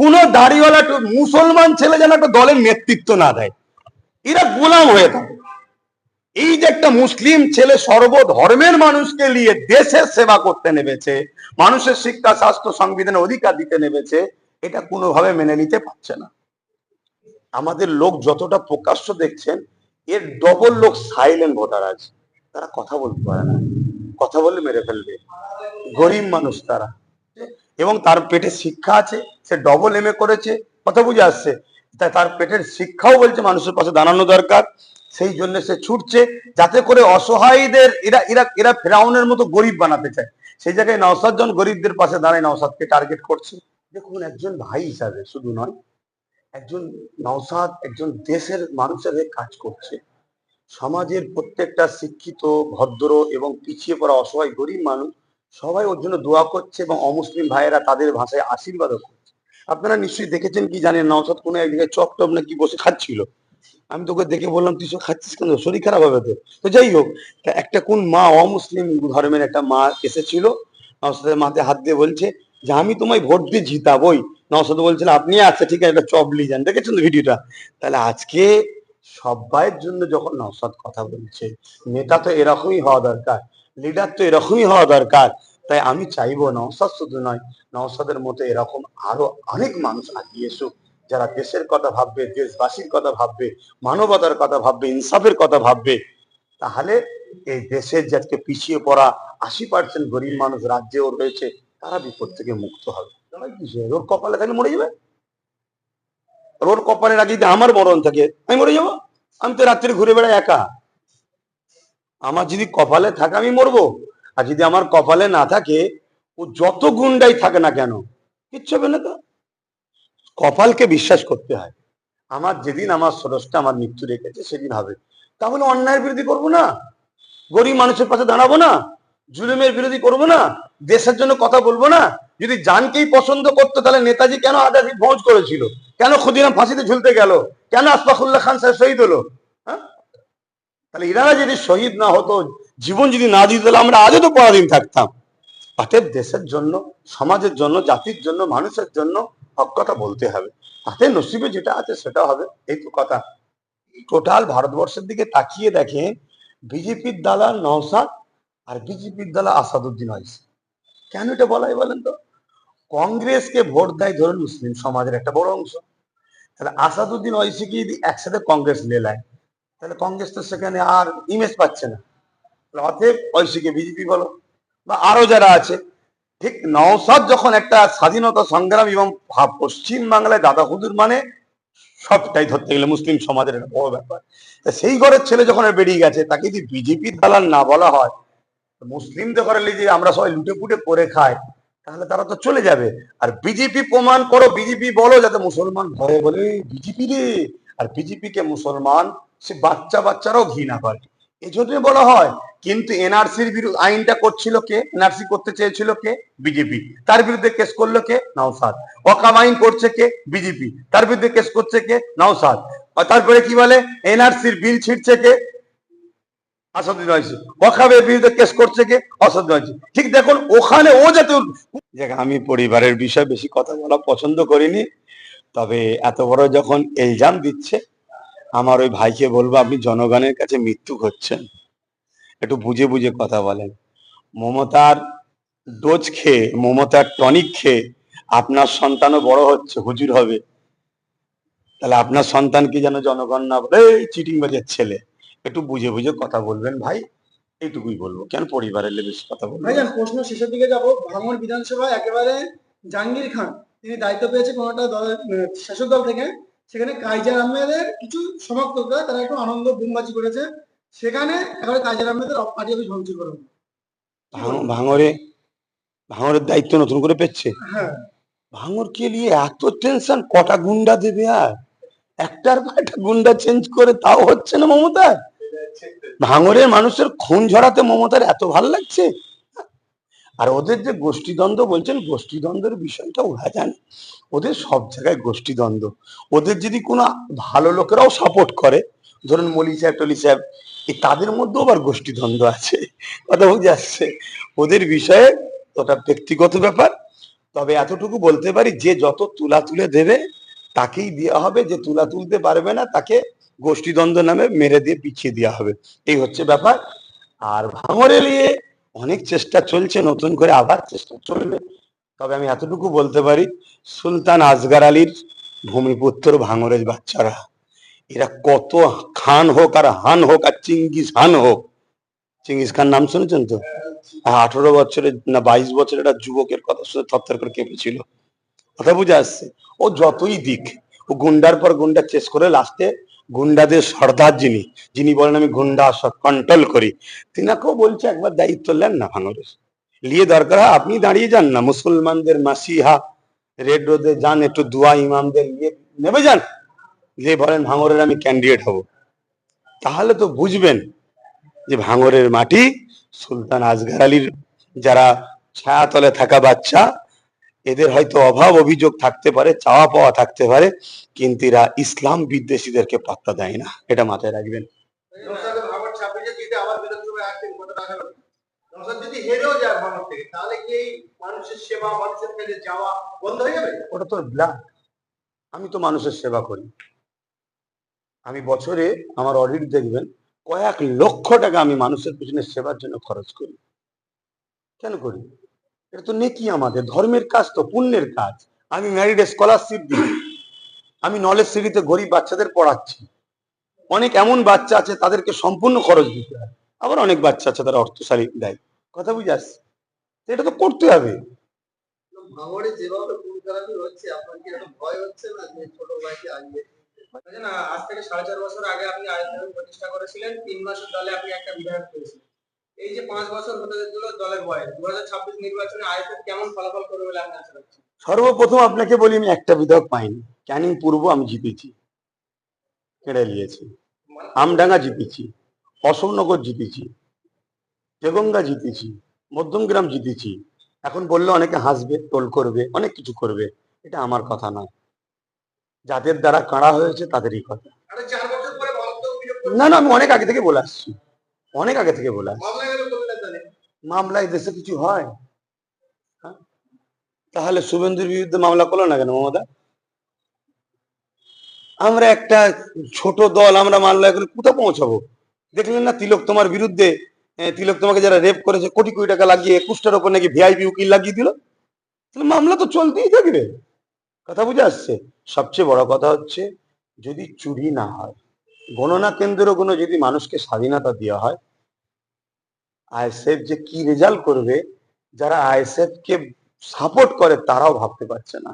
কোন দাড়িওয়ালা মুসলমান ছেলে যেন একটা দলের নেতৃত্ব না দেয়, এরা গোলাম হয়ে থাকে। এই যে একটা মুসলিম ছেলে সর্বধর্মের মানুষকে নিয়ে দেশের সেবা করতে নেমেছে, মানুষের শিক্ষা, স্বাস্থ্য, সংবিধানের অধিকার দিতে নেমেছে, এটা কোনোভাবে মেনে নিতে পারছে না। আমাদের লোক যতটা প্রকাশ্য দেখছেন, এর ডবল লোক সাইলেন্ট ভোটার আছে, তারা কথা বলতে পারে না, কথা বললে মেরে ফেলবে, গরিব মানুষ তারা, এবং তার পেটে শিক্ষা আছে, সে ডবল এমএ করেছে, কথা বুঝে আসছে, তাই তার পেটের শিক্ষাও বলছে মানুষের পাশে দাঁড়ানো দরকার, সেই জন্য সে ছুটছে যাতে করে অসহায়দের এরা এরা এরা ফেরাউনের মতো গরিব বানাতে চায়। সেই জায়গায় নওশাদ জন গরিবদের পাশে দাঁড়ায় নওশাদকে টার্গেট করছে। দেখুন, একজন ভাই হিসাবে শুধু নয়, একজন নওশাদ একজন দেশের মানুষের হয়ে কাজ করছে, সমাজের প্রত্যেকটা শিক্ষিত, ভদ্র এবং পিছিয়ে পড়া অসহায় গরিব মানুষ সবাই ওর জন্য দোয়া করছে, এবং অমুসলিম ভাইয়েরা তাদের ভাষায় আশীর্বাদও করছে। আপনারা নিশ্চয়ই দেখেছেন কি জানেন, নওশাদ কোনো এক জায়গায় চপ টপ নাকি বসে খাচ্ছিল, আমি তোকে দেখে বললাম তুই সব খাচ্ছিস কেন, শরীর খারাপ হবে তো। তো যাই হোক, একটা কোন মা, অমুসলিম ধর্মের একটা মা এসেছিল, নওশাদের মাথায় হাত দিয়ে বলছে যে আমি তোমায় ভোট দিয়ে জিতাবই। নওশাদ বলছিল আপনি আচ্ছা ঠিক আছে, একটা চপ নিয়ে যান। দেখেছেন তো ভিডিওটা? তাহলে আজকে সবাইয়ের জন্য যখন নওশাদ কথা বলছে, নেতা তো এরকমই হওয়া দরকার, লিডার তো এরকমই হওয়া দরকার। তাই আমি চাইবো নওশাদ শুধু নয়, নওশাদের মতো এরকম আরো অনেক মানুষ আগিয়ে এসুক, যারা দেশের কথা ভাববে, দেশবাসীর কথা ভাববে, মানবতার কথা ভাববে, ইনসাফের কথা ভাববে। তাহলে এই দেশের যে আজকে পিছিয়ে পড়া 80% গরিব মানুষ রাজ্যেও রয়েছে, তারা বিপদ থেকে মুক্ত হবে। ওর কপালে থাকলে মরে যাবে, ওর কপালের আগে যদি আমার মরণ থাকে আমি মরে যাবো। আমি তো রাত্রে ঘুরে বেড়াই একা, আমার যদি কপালে থাকে আমি মরবো, আর যদি আমার কপালে না থাকে, ও যত গুন্ডাই থাকে না কেন কিচ্ছু হবে না। তো কপালকে বিশ্বাস করতে হয়। আমার যেদিন আমার স্রষ্টা আমার মৃত্যু রেখেছে সেদিন হবে। তাহলে অন্যায়ের বিরোধী করবো না, গরিব মানুষের পাশে দাঁড়াবো না, জুলুমের বিরোধী করবো না, দেশের জন্য কথা বলবো না। যদি জানকেই পছন্দ করতো, তাহলে নেতাজি কেন আজাদি ফৌজ করেছিল, কেন ক্ষুদিরাম ফাঁসিতে ঝুলতে গেল, কেন আশফাকুল্লাহ খান স্যার শহীদ হলো? হ্যাঁ, তাহলে ইনারা যদি শহীদ না হতো, জীবন যদি না দিত, তাহলে আমরা আজও তো পরাধীন থাকতাম। অতএব দেশের জন্য, সমাজের জন্য, জাতির জন্য, মানুষের জন্য হক কথা বলতে হবে, তাতে নসিবে যেটা আছে সেটা হবে, এই তো কথা। টোটাল ভারতবর্ষের দিকে তাকিয়ে দেখেন, বিজেপির দালাল নওশাদ আর বিজেপির দালাল আসাদুদ্দিন ওয়াইসি। কেন এটা বলাই বলেন তো? কংগ্রেসকে ভোট দেয় ধরুন মুসলিম সমাজের একটা বড় অংশ, তাহলে আসাদুদ্দিন ওয়াইসিকে যদি একসাথে কংগ্রেস লেলায়, তাহলে কংগ্রেস তো সেখানে আর ইমেজ পাচ্ছে না। অতএব ওয়াইসিকে বিজেপি বলো বা আরো যারা আছে, ঠিক নওশাদ যখন একটা স্বাধীনতা সংগ্রাম এবং পশ্চিম বাংলায় দাদা হুজুর মানে সবটাই ধরতে গেলে মুসলিম সমাজের একটা বড় ব্যাপার, তা সেই ঘরের ছেলে যখন বেরিয়ে গেছে, তাকে যদি বিজেপির দালাল না বলা হয়, মুসলিমদের ঘরে যে আমরা সবাই লুটে পুটে করে খাই, তাহলে তারা তো চলে যাবে। আর বিজেপি প্রমাণ করো, বিজেপি বলো, যাতে মুসলমান ভয়ে বলে বিজেপি রে, আর বিজেপি কে মুসলমান সে বাচ্চা বাচ্চারাও ঘৃণা করে, এই জন্য বলা হয়। কিন্তু এনআরসির বিরুদ্ধে আইনটা করছিল কে, এনআরসি করতে চেয়েছিল কে, বিজেপি, তার বিরুদ্ধে কেস করলো কে, নওশাদ। ওয়াকাম আইন করছে কে, বিজেপি, তার বিরুদ্ধে কেস করছে কে, নওশাদ। তারপরে কি বলে, এনআরসির বিল ছিঁড়ছে কে, আসাদুদ্দিন ওয়াইসি। ওয়াকাবের বিরুদ্ধে কেস করছে কে, আসাদুদ্দিন ওয়াইসি। ঠিক দেখুন, ওখানে ও যাতে, আমি পরিবারের বিষয়ে বেশি কথা বলা পছন্দ করিনি, তবে এত বড় যখন ইলজাম দিচ্ছে, আমার ওই ভাইকে বলবো আপনি জনগণের কাছে মৃত্যু হচ্ছেন, একটু বুঝে বুঝে কথা বলেন। মমতার ডোজ খেয়ে, মমতার টনিক খেয়ে আপনার সন্তানও বড় হচ্ছে, হুজুর হবে, তাহলে আপনার সন্তান কি যেন জনগণ না বলে চিটিং বাজের ছেলে। একটু বুঝে বুঝে কথা বলবেন ভাই, এইটুকুই বলবো। কেন পরিবারের বেশি কথা বলবো? ভাইজান, প্রশ্ন শেষের দিকে যাব। ভাঙড় বিধানসভা একেবারে জাহাঙ্গীর খান তিনি দায়িত্ব পেয়েছে কোনটা শাসক দল থেকে, সেখানে কাইজার আহমেদের কিছু সমর্থকরা তারা একটু আনন্দ বুমবাজি করেছে, সেখানে একেবারে কাইজার আহমেদের পার্টি অফিস ভাঙচুর করা হলো। ভাঙরের দায়িত্ব নতুন করে পেচ্ছে। হ্যাঁ, ভাঙরকে নিয়ে এত টেনশন, কটা গুন্ডা দেবে আর? একটার পর একটা গুন্ডা চেঞ্জ করে, তাও হচ্ছে না মমতার। ভাঙরের মানুষের খুন ঝরাতে মমতার এত ভালো লাগছে। আর ওদের যে গোষ্ঠীদ্বন্দ্ব বলছেন, গোষ্ঠীদ্বন্দ্বের বিষয়টা ওরা জানে, ওদের সব জায়গায় গোষ্ঠীদ্বন্দ্ব। ওদের যদি কোনো ভালো লোকেরাও সাপোর্ট করে, ধরুন মলি সাহেব টলি সাহেব, তাদের মধ্যেও আবার গোষ্ঠীদ্বন্দ্ব আছে। কথা বুঝে আসছে? ওদের বিষয়ে ওটা ব্যক্তিগত ব্যাপার। তবে এতটুকু বলতে পারি, যে যত তুলা তুলে দেবে তাকেই দেওয়া হবে, যে তুলা তুলতে পারবে না তাকে গোষ্ঠীদ্বন্দ্ব নামে মেরে দিয়ে পিছিয়ে দেওয়া হবে। এই হচ্ছে ব্যাপার। আর ভাঙড়ে নিয়ে অনেক চেষ্টা চলছে, নতুন করে আবার চেষ্টা চলবে। তবে আমি এতটুকু বলতে পারি, সুলতান আসগর আলীর ভূমিপুত্র ভাঙড়ের বাচ্চারা, এরা কত খান হোক আর হান হোক আর চিঙ্গিস হান হোক, চিঙ্গিস খান নাম শুনেছেন তো? 18 বছরের না 22 বছরের একটা যুবকের কথা শুনে থরথর করে কেঁপেছিল। কথা বুঝে আসছে? ও যতই দিক, ও গুন্ডার পর গুন্ডা চেস করে লাস্টে গুন্ডাদের সর্দার যিনি, যিনি বলেন আমি গুন্ডা সব কন্ট্রোল করি, তিনাকেও বলছে একবার দায়িত্ব নেন না ভাঙড়ের, নিয়ে দরকার হয় আপনি দাঁড়িয়ে যান না, মুসলমানদের মাসিহা রেড রোডে যান, একটু দুয়া ইমামদের নিয়ে নেমে যান, যে বলেন ভাঙড়ের আমি ক্যান্ডিডেট হব। তাহলে তো বুঝবেন যে ভাঙড়ের মাটি সুলতান আসগর আলীর যারা ছায়াতলে থাকা বাচ্চা, এদের হয়তো অভাব অভিযোগ থাকতে পারে, চাওয়া পাওয়া থাকতে পারে, কিন্তু এরা ইসলাম বিদ্বেষীদেরকে পাত্তা দেয় না, এটা মাথায় রাখবেন। ওটা তো ব্লাড। আমি তো মানুষের সেবা করি, আমি বছরে আমার অডিট দেখবেন কয়েক লক্ষ টাকা আমি মানুষের পিছনে সেবার জন্য খরচ করি। কেন করি? এটা তো নেকি, আমাদের ধর্মের কাজ, তো পুণ্যের কাজ। আমি ম্যারিড স্কলারশিপ দিই, আমি নলেজ সিটিতে গরিব বাচ্চাদের পড়াচ্ছি। অনেক এমন বাচ্চা আছে তাদেরকে সম্পূর্ণ খরচ দিতে হয়, আবার অনেক বাচ্চা আছে তারা অর্থশালী দেয়। কথা বুঝে আসছে? এটা তো করতে হবে। ভাঙড়ে যেভাবে খুন খারাপি হচ্ছে, আপনার কি একটা ভয় হচ্ছে না যে ছোট ভাইকে আগিয়ে? না, আজ থেকে 4.5 বছর আগে আপনি আইএসএফ প্রতিষ্ঠা করেছিলেন, 3 মাসের দলে আপনি একটা বিধায়ক পেয়েছিলেন। এই যে 5 বছর হতে গেল দলের বয়স, 2026 নির্বাচনে আইএসএফ কেমন ফলাফল করবে বলে আপনি আশা করছেন? সর্বপ্রথম আপনাকে বলি, আমি একটা বিধায়ক পাইনি। ক্যানিং পূর্ব আমি জিতেছি, কেড়ে নিয়েছি। আমডাঙ্গা জিতেছি, অশোকনগর জিতেছি, দেগঙ্গা জিতেছি, মধ্যমগ্রাম জিতেছি। এখন বললে অনেকে হাসবে, টোল করবে, অনেক কিছু করবে, এটা আমার কথা নয়। যাদের দ্বারা কাড়া হয়েছে তাদেরই কথা। আরে 4 বছর পরে বলতো অভিযোগ না না, আমি অনেক আগে থেকে বলে আসছি, অনেক আগে থেকে বলে আসছি। মামলা গেল কোথায় জানেন? মামলায় দেশে কিছু হয়? হ্যাঁ? তাহলে শুভেন্দুর বিরুদ্ধে মামলা করলো না কেন মমতা? আমরা একটা ছোট দল, আমরা মামলা করে কোথাও পৌঁছাবো? দেখলেন না তিলক তোমার বিরুদ্ধে, তিলক তোমাকে যারা রেপ করেছে কোটি কোটি টাকা লাগিয়ে 21টার ওপর নাকি ভিআইপি উকিল লাগিয়ে দিল। তাহলে মামলা তো চলতেই থাকবে। কথা বুঝে আসছে? সবচেয়ে বড় কথা হচ্ছে, যদি চুরি না হয়, গণনা কেন্দ্রগুলো যদি মানুষকে স্বাধীনতা দেওয়া হয়, আইএসএফ যে কি রেজাল্ট করবে, যারা আইএসএফ কে সাপোর্ট করে তারাও ভাবতে পারছে না।